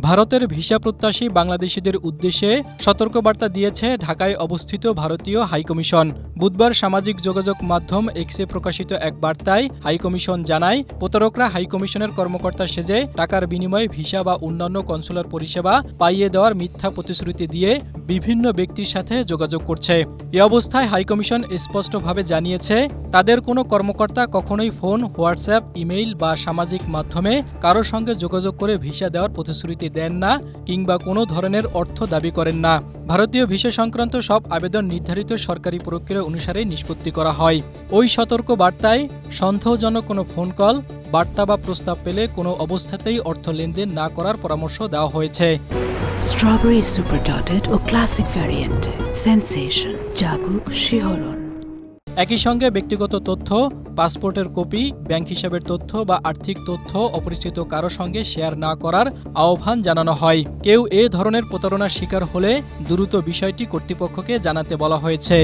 ভারতের ভিসা প্রত্যাশী বাংলাদেশিদের উদ্দেশ্যে সতর্কবার্তা দিয়েছে ঢাকায় অবস্থিত ভারতীয় হাইকমিশন। বুধবার সামাজিক যোগাযোগ মাধ্যম এক্সে প্রকাশিত এক বার্তায় হাইকমিশন জানায়, প্রতারকরা হাইকমিশনের কর্মকর্তা সেজে টাকার বিনিময়ে ভিসা বা অন্যান্য কনসুলার পরিষেবা পাইয়ে দেওয়ার মিথ্যা প্রতিশ্রুতি দিয়ে বিভিন্ন ব্যক্তির সাথে যোগাযোগ করছে। এ অবস্থায় হাইকমিশন স্পষ্টভাবে জানিয়েছে, তাদের কোনো কর্মকর্তা কখনোই ফোন, হোয়াটসঅ্যাপ, ইমেইল বা সামাজিক মাধ্যমে কারো সঙ্গে যোগাযোগ করে ভিসা দেওয়ার প্রতিশ্রুতি দেন না কিংবা কোনো ধরনের অর্থ দাবি করেন না। ভারতীয় ভিসা সংক্রান্ত সব আবেদন নির্ধারিত সরকারি প্রক্রিয়া অনুসারে নিষ্পত্তি করা হয়। ওই সতর্ক বার্তায় সন্দেহজনক কোনো ফোন কল, বার্তা বা প্রস্তাব পেলে কোনো অবস্থাতেই অর্থ লেনদেন না করার পরামর্শ দেওয়া হয়েছে। স্ট্রবেরি সুপার ডটেড ও ক্লাসিক ভ্যারিয়েন্ট সেন্সেশন জাগুক শিহরণ। একই সঙ্গে ব্যক্তিগত তথ্য, পাসপোর্টের কপি, ব্যাংক হিসাবের তথ্য বা আর্থিক তথ্য অপরিচিত কারো সঙ্গে শেয়ার না করার আহ্বান জানানো হয়। কেউ এ ধরনের প্রতারণার শিকার হলে দ্রুত বিষয়টি কর্তৃপক্ষকে জানাতে বলা হয়েছে।